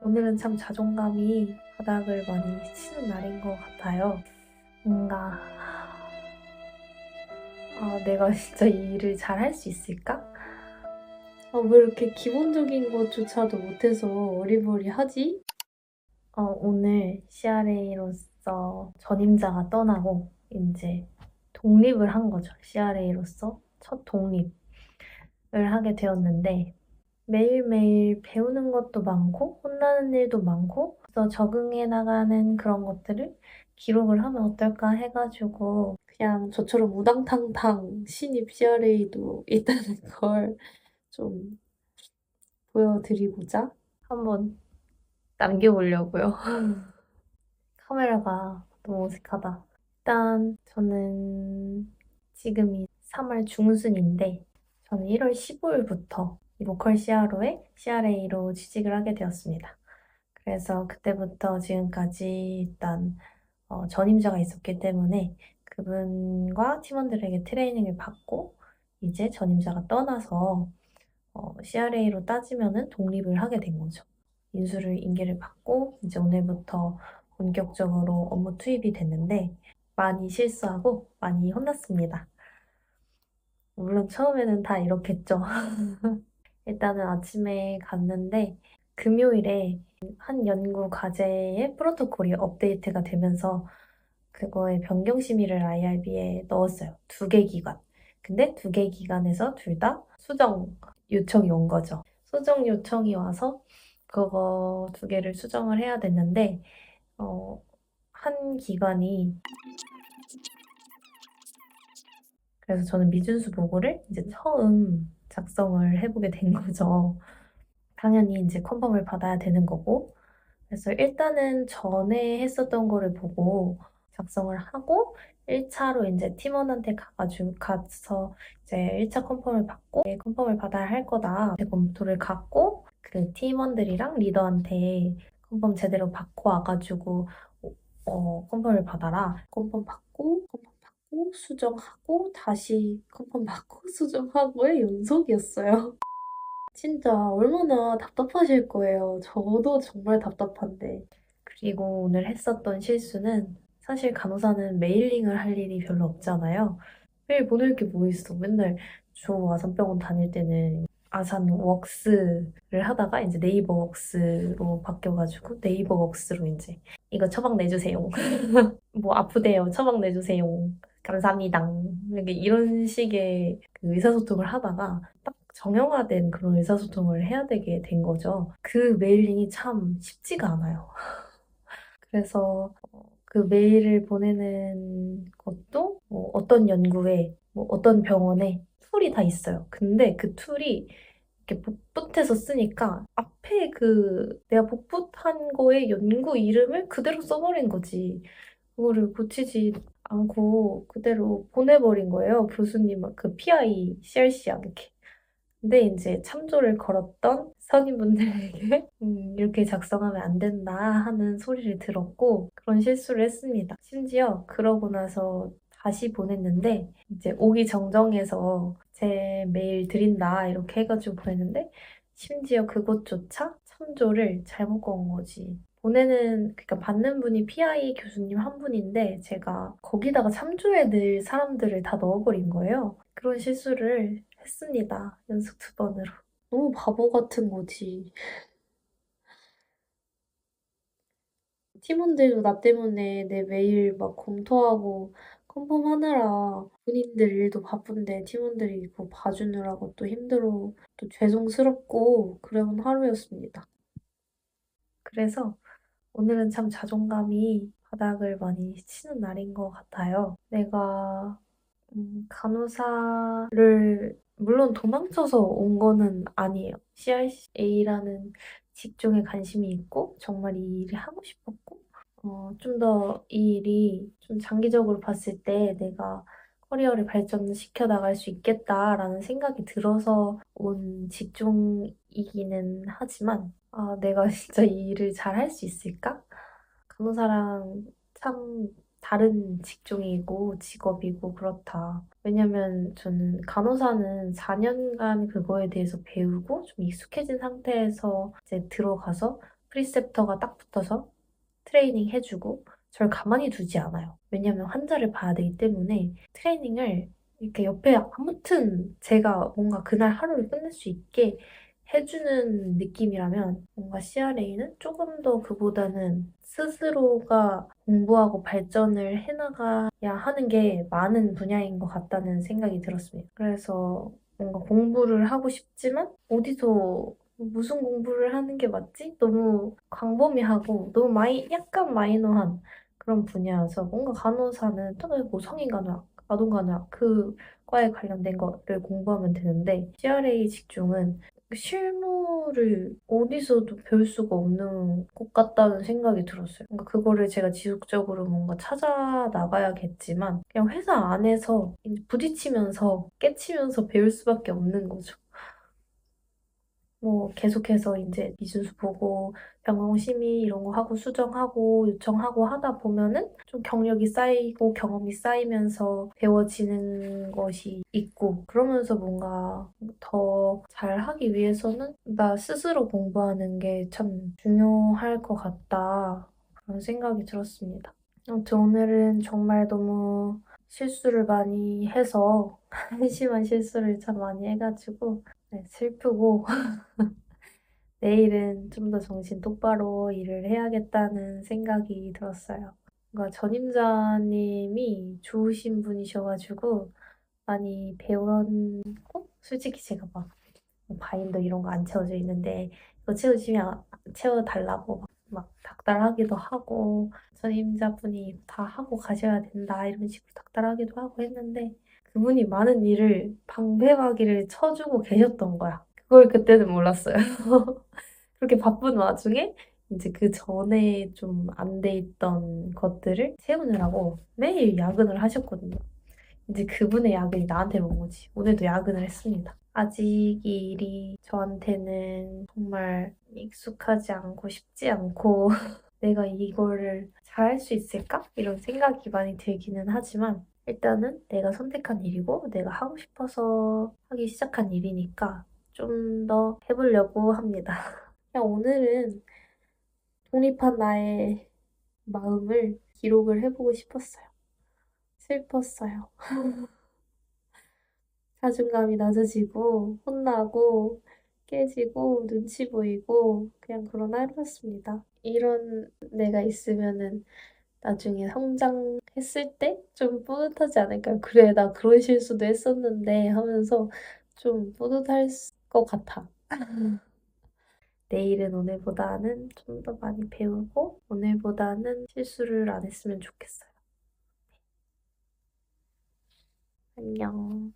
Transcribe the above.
오늘은 참 자존감이 바닥을 많이 치는 날인 것 같아요. 뭔가 내가 진짜 이 일을 잘 할 수 있을까? 왜 이렇게 기본적인 것조차도 못해서 어리버리하지? 오늘 CRA로서 전임자가 떠나고 이제 독립을 한 거죠. CRA로서 첫 독립을 하게 되었는데 매일매일 배우는 것도 많고 혼나는 일도 많고 그래서 적응해 나가는 그런 것들을 기록을 하면 어떨까 해가지고 그냥 저처럼 우당탕탕 신입 CRA도 있다는 걸 좀 보여드리고자 한번 남겨보려고요. 카메라가 너무 어색하다. 일단 저는 지금이 3월 중순인데 저는 1월 15일부터 로컬 CRA로 취직을 하게 되었습니다. 그래서 그때부터 지금까지 일단 전임자가 있었기 때문에 그분과 팀원들에게 트레이닝을 받고 이제 전임자가 떠나서 CRA로 따지면은 독립을 하게 된 거죠. 인수를 인계를 받고 이제 오늘부터 본격적으로 업무 투입이 됐는데 많이 실수하고 많이 혼났습니다. 물론 처음에는 다 이렇겠죠. 일단은 아침에 갔는데 금요일에 한 연구 과제의 프로토콜이 업데이트가 되면서 그거에 변경 심의를 IRB에 넣었어요. 2개 기관. 근데 2개 기관에서 둘 다 수정 요청이 온 거죠. 수정 요청이 와서 그거 2개를 수정을 해야 됐는데 한 기관이 그래서 저는 미준수 보고를 이제 처음 작성을 해보게 된 거죠. 당연히 이제 컨펌을 받아야 되는 거고. 그래서 일단은 전에 했었던 거를 보고 작성을 하고 1차로 이제 팀원한테 가서 이제 1차 컨펌을 받고 컨펌을 받아야 할 거다. 검토를 갖고 그 팀원들이랑 리더한테 컨펌 제대로 받고 와가지고 컨펌을 받아라. 컨펌 받고 수정하고 다시 컨펌 받고 수정하고의 연속이었어요. 진짜 얼마나 답답하실 거예요. 저도 정말 답답한데. 그리고 오늘 했었던 실수는 사실 간호사는 메일링을 할 일이 별로 없잖아요. 메일 보낼 게 뭐 있어. 맨날 저 아산병원 다닐 때는 아산웍스를 하다가 이제 네이버 웍스로 바뀌어가지고 네이버 웍스로 이제 이거 처방 내주세요. 뭐 아프대요. 처방 내주세요. 감사합니다. 이런 식의 그 의사소통을 하다가 딱 정형화된 그런 의사소통을 해야 되게 된 거죠. 그 메일링이 참 쉽지가 않아요. 그래서 그 메일을 보내는 것도 뭐 어떤 연구에, 뭐 어떤 병원에 툴이 다 있어요. 근데 그 툴이 이렇게 복붙해서 쓰니까 앞에 그 내가 복붙한 거에 연구 이름을 그대로 써버린 거지. 그거를 고치지 않고 그대로 보내버린 거예요. 교수님, 그 PI, CRC한테. 근데 이제 참조를 걸었던 선임분들에게 이렇게 작성하면 안 된다 하는 소리를 들었고 그런 실수를 했습니다. 심지어 그러고 나서 다시 보냈는데 이제 오기 정정해서 제 메일 드린다 이렇게 해가지고 보냈는데 심지어 그것조차 참조를 잘못 건 거지. 그러니까 받는 분이 PI 교수님 한 분인데 제가 거기다가 참조해 낼 사람들을 다 넣어버린 거예요. 그런 실수를 했습니다. 연속 2번으로. 너무 바보 같은 거지. 팀원들도 나 때문에 내 메일 막 검토하고 컨펌하느라 본인들 일도 바쁜데 팀원들이 그거 봐주느라고 또 힘들어 또 죄송스럽고 그런 하루였습니다. 그래서 오늘은 참 자존감이 바닥을 많이 치는 날인 것 같아요. 내가 간호사를 물론 도망쳐서 온 거는 아니에요. CRA라는 직종에 관심이 있고 정말 이 일을 하고 싶었고 좀 더 이 일이 좀 장기적으로 봤을 때 내가 커리어를 발전시켜 나갈 수 있겠다라는 생각이 들어서 온 직종이기는 하지만 내가 진짜 이 일을 잘 할 수 있을까? 간호사랑 참 다른 직종이고 직업이고 그렇다. 왜냐면 저는 간호사는 4년간 그거에 대해서 배우고 좀 익숙해진 상태에서 이제 들어가서 프리셉터가 딱 붙어서 트레이닝 해주고 저를 가만히 두지 않아요. 왜냐면 환자를 봐야 되기 때문에 트레이닝을 이렇게 옆에 아무튼 제가 뭔가 그날 하루를 끝낼 수 있게 해주는 느낌이라면 뭔가 CRA는 조금 더 그보다는 스스로가 공부하고 발전을 해나가야 하는 게 많은 분야인 것 같다는 생각이 들었습니다. 그래서 뭔가 공부를 하고 싶지만 어디서 무슨 공부를 하는 게 맞지? 너무 광범위하고 너무 약간 마이너한 그런 분야여서 뭔가 간호사는 뭐 성인간호학, 아동간호학 그 과에 관련된 거를 공부하면 되는데 CRA 직종은 실무를 어디서도 배울 수가 없는 것 같다는 생각이 들었어요. 뭔가 그거를 제가 지속적으로 뭔가 찾아 나가야겠지만 그냥 회사 안에서 이제 부딪히면서 깨치면서 배울 수밖에 없는 거죠. 뭐 계속해서 이제 미준수 보고 변경 심의 이런 거 하고 수정하고 요청하고 하다 보면은 좀 경력이 쌓이고 경험이 쌓이면서 배워지는 것이 있고 그러면서 뭔가 더 잘하기 위해서는 나 스스로 공부하는 게 참 중요할 것 같다 그런 생각이 들었습니다. 아무튼 오늘은 정말 너무 실수를 많이 해서 한심한 실수를 참 많이 해가지고 네, 슬프고 내일은 좀 더 정신 똑바로 일을 해야겠다는 생각이 들었어요. 뭔가 전임자님이 좋으신 분이셔가지고 많이 배웠고 솔직히 제가 막뭐 바인더 이런 거 안 채워져 있는데 이거 채워주면 채워달라고 막 닥달하기도 하고 전임자분이 다 하고 가셔야 된다 이런 식으로 닥달하기도 하고 했는데 그분이 많은 일을 방패막이를 쳐주고 계셨던 거야. 그걸 그때는 몰랐어요. 그렇게 바쁜 와중에 이제 그 전에 좀 안 돼 있던 것들을 채우느라고 매일 야근을 하셨거든요. 이제 그분의 야근이 나한테 온 거지. 오늘도 야근을 했습니다. 아직 이 일이 저한테는 정말 익숙하지 않고 쉽지 않고 내가 이거를 잘할 수 있을까? 이런 생각이 많이 들기는 하지만 일단은 내가 선택한 일이고 내가 하고 싶어서 하기 시작한 일이니까 좀 더 해보려고 합니다. 그냥 오늘은 독립한 나의 마음을 기록을 해보고 싶었어요. 슬펐어요. 자존감이 낮아지고, 혼나고, 깨지고, 눈치 보이고, 그냥 그런 하루였습니다. 이런 내가 있으면은 나중에 성장했을 때 좀 뿌듯하지 않을까요? 그래, 나 그런 실수도 했었는데 하면서 좀 뿌듯할 것 같아. 내일은 오늘보다는 좀 더 많이 배우고 오늘보다는 실수를 안 했으면 좋겠어요. 안녕.